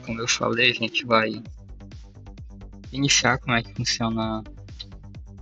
Como eu falei, a gente vai iniciar como é que funciona,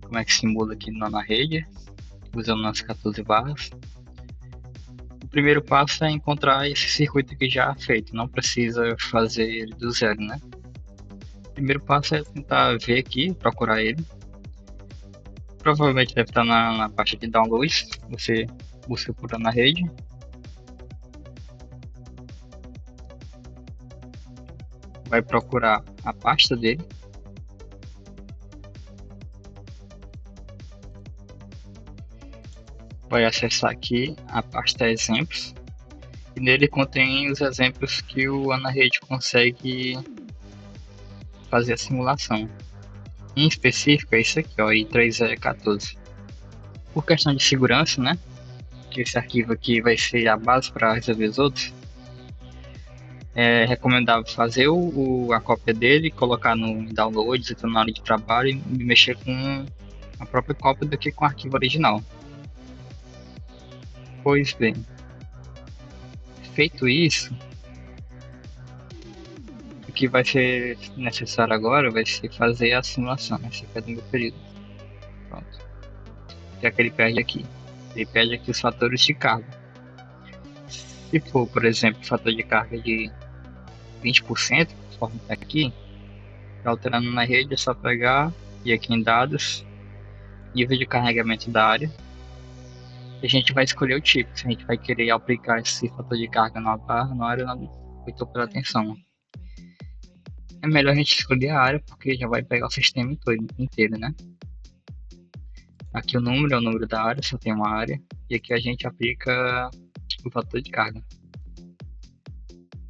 como é que simula aqui na rede, usando as 14 barras. O primeiro passo é encontrar esse circuito aqui já feito, não precisa fazer ele do zero, né? O primeiro passo é tentar ver aqui, procurar ele. Provavelmente deve estar na parte de downloads, você busca por na rede. Vai procurar a pasta dele. Vai acessar aqui a pasta exemplos. E nele contém os exemplos que o AnaRede consegue fazer a simulação. Em específico é isso aqui, ó, i3E14. Por questão de segurança, né? Que esse arquivo aqui vai ser a base para resolver os outros. É recomendável fazer a cópia dele, colocar no downloads, então na área de trabalho e mexer com a própria cópia do que com o arquivo original. Pois bem, feito isso, o que vai ser necessário agora vai ser fazer a simulação. Esse aqui é do meu período. Pronto. O que é que ele pede aqui? Ele pede aqui os fatores de carga. Se for, por exemplo, fator de carga de 20%, conforme está aqui, alterando na rede, é só pegar e aqui em dados, nível de carregamento da área. E a gente vai escolher o tipo, se a gente vai querer aplicar esse fator de carga na barra, na área, não estou pela atenção. É melhor a gente escolher a área, porque já vai pegar o sistema inteiro, né? Aqui o número é o número da área, só tem uma área. E aqui a gente aplica o fator de carga.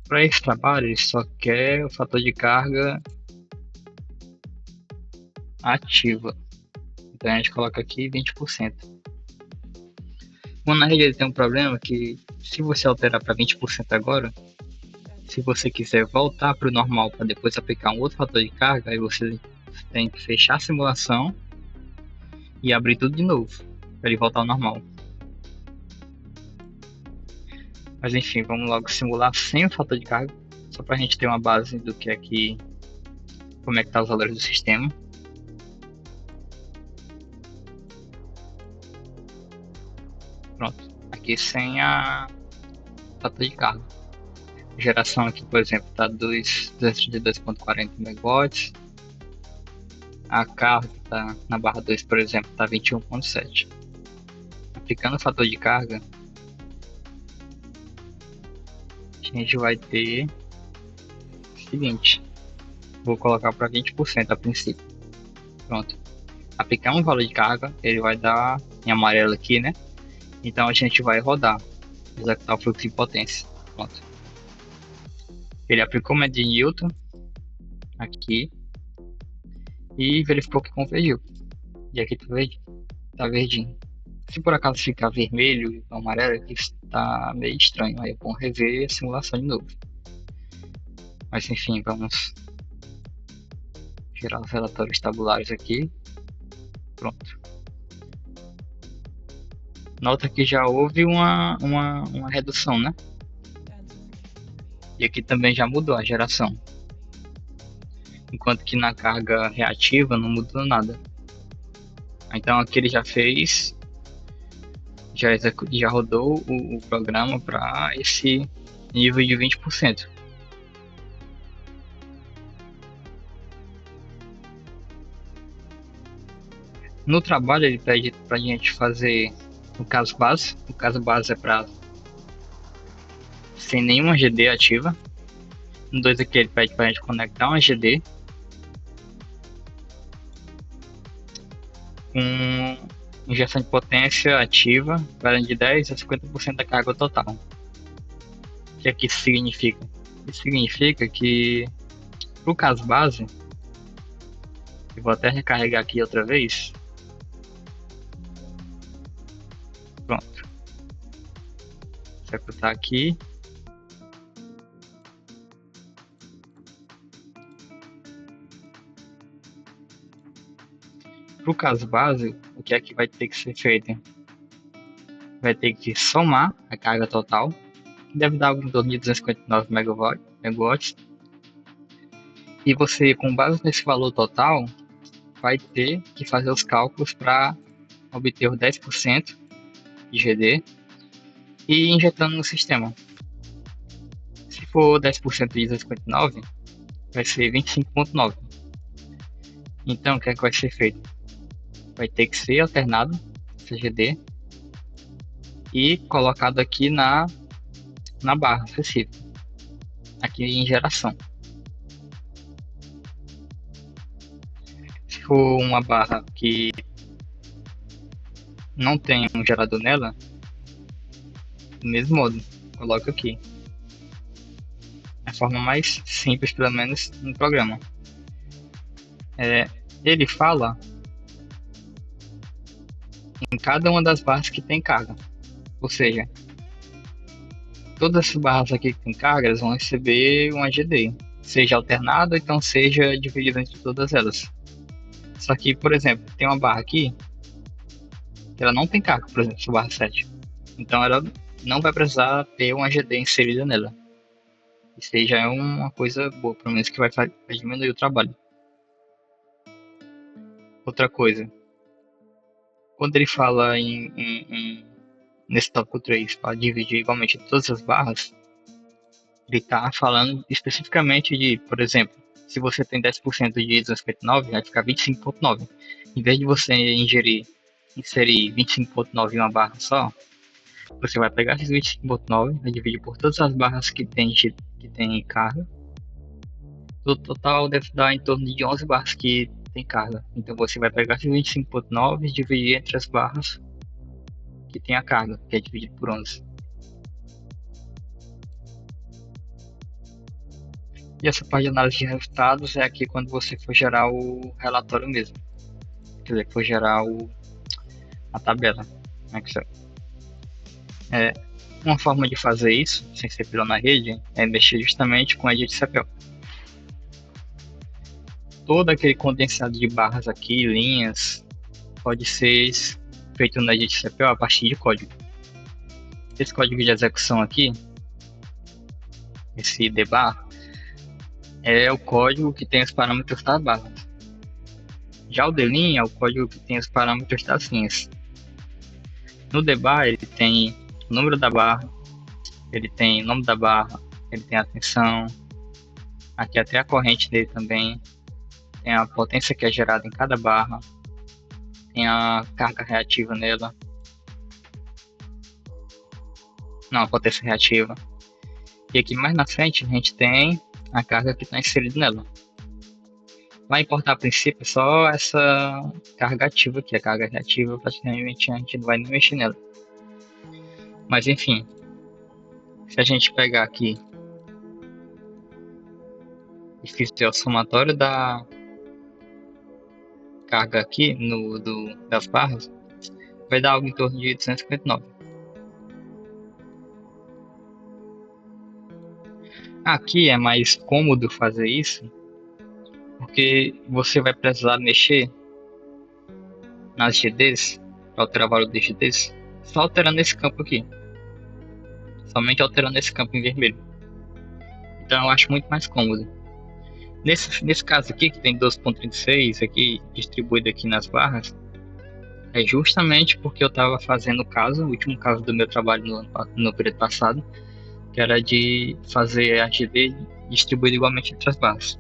Para esse trabalho, ele só quer o fator de carga ativa. Então a gente coloca aqui 20%. O AnaRede tem um problema que, se você alterar para 20% agora, se você quiser voltar para o normal para depois aplicar um outro fator de carga, aí você tem que fechar a simulação e abrir tudo de novo para ele voltar ao normal. Mas enfim, vamos logo simular sem o fator de carga, só para a gente ter uma base do que é que, como é que tá os valores do sistema. Pronto, aqui sem a fator de carga. A geração aqui, por exemplo, está 232.40 MW. A carga que está na barra 2, por exemplo, está 21.7. Aplicando o fator de carga, a gente vai ter o seguinte. Vou colocar para 20% a princípio. Pronto. Aplicar um valor de carga, ele vai dar em amarelo aqui, né? Então a gente vai rodar, executar o fluxo de potência. Pronto. Ele aplicou o média de Newton aqui e verificou que convergiu. E aqui tá verdinho. Se por acaso ficar vermelho e amarelo, aqui está meio estranho. Aí é bom rever a simulação de novo. Mas enfim, vamos gerar os relatórios tabulares aqui. Pronto. Nota que já houve uma redução, né? E aqui também já mudou a geração. Enquanto que na carga reativa não mudou nada. Então aqui ele já fez, já rodou o programa para esse nível de 20%. No trabalho ele pede para a gente fazer o caso base. O caso base é para sem nenhuma GD ativa. No 2 aqui ele pede para a gente conectar uma GD com injeção de potência ativa, variando de 10 a 50% da carga total. O que é que isso significa? Isso significa que para o caso base, eu vou até recarregar aqui outra vez. Pronto. Executar aqui. Para o caso base, o que é que vai ter que ser feito? Vai ter que somar a carga total, que deve dar algo em torno de 259 MW, megawatts. E você, com base nesse valor total, vai ter que fazer os cálculos para obter os 10% de GD e ir injetando no sistema. Se for 10% de 259, vai ser 25,9. Então, o que é que vai ser feito? Vai ter que ser alternado esse GD e colocado aqui na barra específica, aqui em geração. Se for uma barra que não tem um gerador nela, do mesmo modo, coloco aqui. É a forma mais simples, pelo menos, no programa. Ele fala em cada uma das barras que tem carga. Ou seja, todas essas barras aqui que tem carga, elas vão receber um AGD, seja alternado, então seja dividido entre todas elas. Só que, por exemplo, tem uma barra aqui que ela não tem carga, por exemplo, essa barra 7. Então ela não vai precisar ter um AGD inserido nela. Isso aí já é uma coisa boa, pelo menos que vai diminuir o trabalho. Outra coisa, quando ele fala nesse tópico 3 para dividir igualmente todas as barras, ele está falando especificamente de, por exemplo, se você tem 10% de 259, vai ficar 25,9. Em vez de você inserir 25,9 em uma barra só, você vai pegar esses 25,9, vai dividir por todas as barras que tem carga. O total deve dar em torno de 11 barras que tem carga. Então você vai pegar esses 25,9 e dividir entre as barras que tem a carga, que é dividido por 11. E essa parte de análise de resultados é aqui quando você for gerar o relatório mesmo. Quer dizer, for gerar a tabela no Excel. Uma forma de fazer isso, sem ser pelo na rede, é mexer justamente com a Edit CPL. Todo aquele condensado de barras aqui, linhas, pode ser feito na Edit CPL a partir de código. Esse código de execução aqui, esse dbar, é o código que tem os parâmetros das barras. Já o delin é o código que tem os parâmetros das linhas. No dbar ele tem o número da barra, ele tem o nome da barra, ele tem a tensão, aqui até a corrente dele também, tem a potência que é gerada em cada barra, tem a carga reativa nela, não, a potência reativa. E aqui mais na frente a gente tem a carga que está inserida nela. Vai importar a princípio só essa carga ativa aqui, a carga reativa, praticamente a gente não vai nem mexer nela. Mas enfim, se a gente pegar aqui e fizer o somatório da carga aqui das barras, vai dar algo em torno de 259. Aqui é mais cômodo fazer isso, porque você vai precisar mexer nas GDs, para alterar o valor dos GDs, só alterando esse campo aqui. Somente alterando esse campo em vermelho. Então eu acho muito mais cômodo. Nesse caso aqui, que tem 12.36 aqui, distribuído aqui nas barras, é justamente porque eu estava fazendo o último caso do meu trabalho no período passado, que era de fazer a GD distribuída igualmente entre as barras.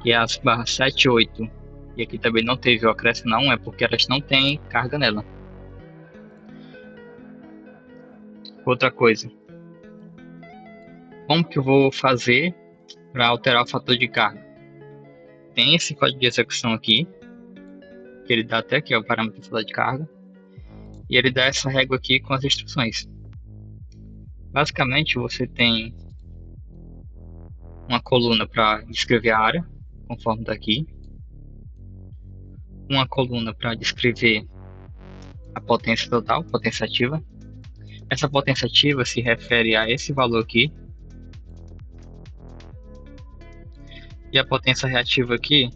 E as barras 7 e 8, e aqui também não teve o acréscimo não, é porque elas não têm carga nela. Outra coisa, como que eu vou fazer para alterar o fator de carga? Tem esse código de execução aqui, que ele dá até aqui o parâmetro de fator de carga, e ele dá essa régua aqui com as instruções. Basicamente você tem uma coluna para descrever a área, conforme está aqui, uma coluna para descrever a potência total, potência ativa. Essa potência ativa se refere a esse valor aqui, e a potência reativa aqui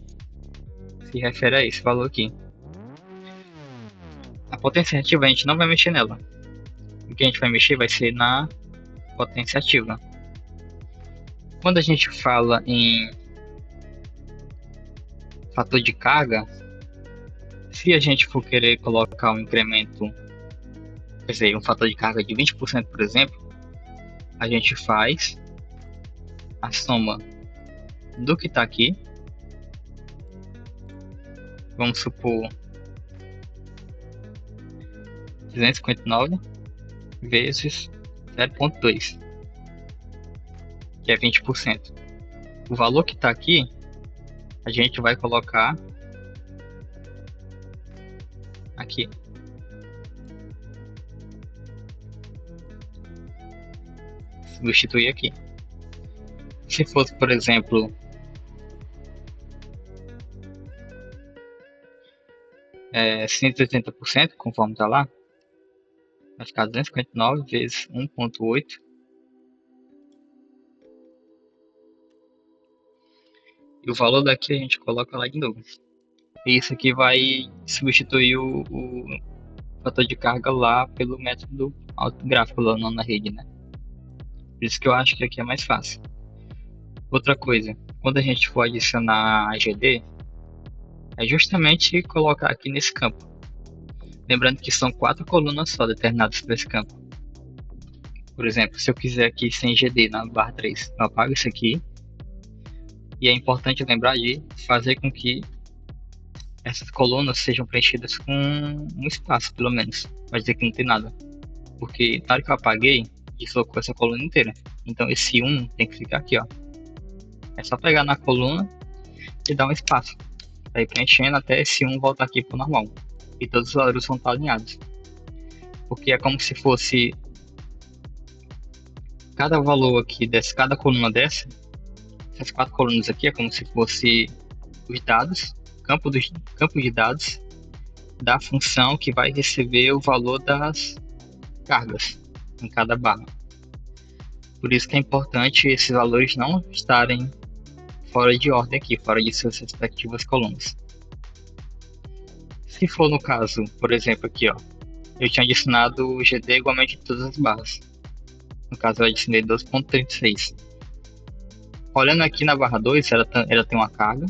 se refere a esse valor aqui. A potência reativa a gente não vai mexer nela. O que a gente vai mexer vai ser na potência ativa. Quando a gente fala em fator de carga, se a gente for querer colocar um incremento, quer dizer, um fator de carga de 20%, por exemplo, a gente faz a soma do que está aqui, vamos supor 259 vezes 0,2, que é 20%. O valor que está aqui, a gente vai colocar aqui. Substituir aqui. Se fosse, por exemplo, 180%, conforme está lá, vai ficar 259 vezes 1,8. E o valor daqui a gente coloca lá de novo. E isso aqui vai substituir o fator de carga lá pelo método autográfico lá na rede, né? Por isso que eu acho que aqui é mais fácil. Outra coisa, quando a gente for adicionar a GD, é justamente colocar aqui nesse campo. Lembrando que são 4 colunas só determinadas para esse campo. Por exemplo, se eu quiser aqui sem GD na barra 3, eu apago isso aqui. E é importante lembrar de fazer com que essas colunas sejam preenchidas com um espaço, pelo menos. Vai dizer que não tem nada. Porque na hora que eu apaguei, deslocou essa coluna inteira. Então esse 1 tem que ficar aqui, ó. É só pegar na coluna e dar um espaço. Aí preenchendo até esse 1 voltar aqui pro normal. E todos os valores vão estar alinhados. Porque é como se fosse cada valor aqui desse, cada coluna dessa, essas 4 colunas aqui é como se fosse os dados, campo de dados da função que vai receber o valor das cargas em cada barra. Por isso que é importante esses valores não estarem fora de ordem aqui, fora de suas respectivas colunas. Se for no caso, por exemplo, aqui, ó, eu tinha adicionado o GD igualmente em todas as barras. No caso, eu adicionei 12,36. Olhando aqui na barra 2, ela tem uma carga,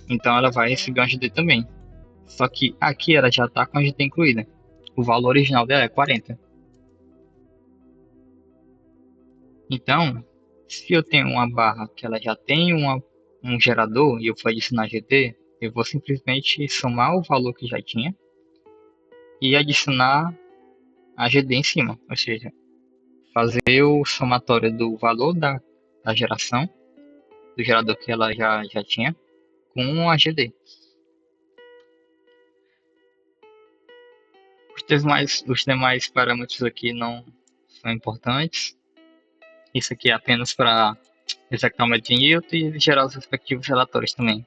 então ela vai receber um GD também. Só que aqui ela já está com a GD incluída. O valor original dela é 40. Então, se eu tenho uma barra que ela já tem um gerador e eu for adicionar GD, eu vou simplesmente somar o valor que já tinha e adicionar a GD em cima. Ou seja, fazer o somatório do valor da geração, do gerador que ela já tinha, com a GD. Os demais parâmetros aqui não são importantes. Isso aqui é apenas para executar o método de Newton e gerar os respectivos relatórios também.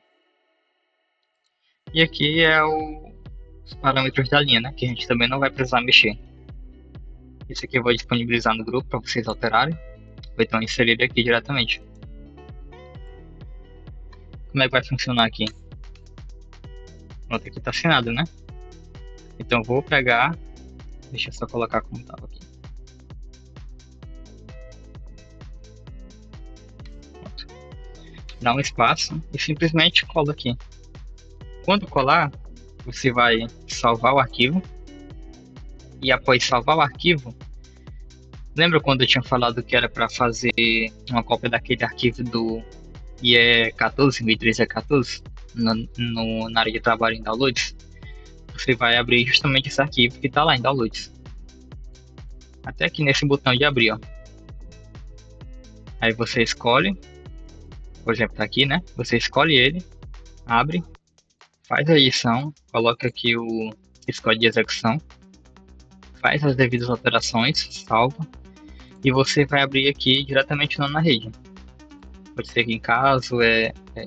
E aqui é os parâmetros da linha, né, que a gente também não vai precisar mexer. Isso aqui eu vou disponibilizar no grupo para vocês alterarem, ou então inserir aqui diretamente. Como é que vai funcionar aqui? Pronto, aqui está assinado, né? Então vou pegar, deixa eu só colocar como estava aqui. Pronto. Dá um espaço e simplesmente cola aqui. Quando colar, você vai salvar o arquivo. E após salvar o arquivo, lembra quando eu tinha falado que era para fazer uma cópia daquele arquivo do IE14, IE3E14, na área de trabalho em downloads? Você vai abrir justamente esse arquivo que está lá em downloads. Até aqui nesse botão de abrir, ó. Aí você escolhe, por exemplo, tá aqui, né? Você escolhe ele, abre, faz a edição, coloca aqui esse código de execução, faz as devidas alterações, salva, e você vai abrir aqui diretamente na rede. Pode ser que em caso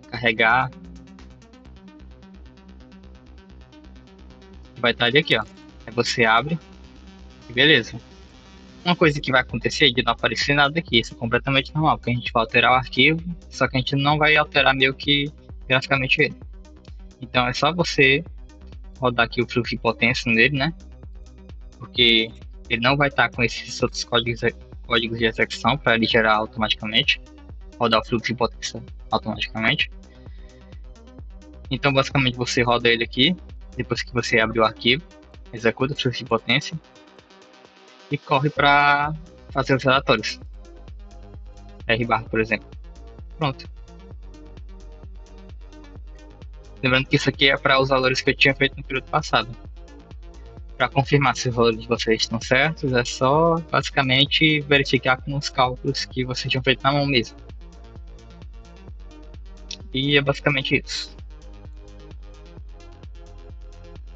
carregar, vai estar ali aqui, ó. Aí você abre e beleza. Uma coisa que vai acontecer de não aparecer nada aqui, isso é completamente normal, porque a gente vai alterar o arquivo, só que a gente não vai alterar meio que graficamente ele. Então é só você rodar aqui o fluxo de potência nele, né? Porque ele não vai estar com esses outros códigos de execução para ele gerar automaticamente. rodar o fluxo de potência automaticamente. Então, basicamente, você roda ele aqui, depois que você abre o arquivo, executa o fluxo de potência e corre para fazer os relatórios. R-bar, por exemplo. Pronto. Lembrando que isso aqui é para os valores que eu tinha feito no período passado. Para confirmar se os valores de vocês estão certos, é só basicamente verificar com os cálculos que vocês tinham feito na mão mesmo. E é basicamente isso.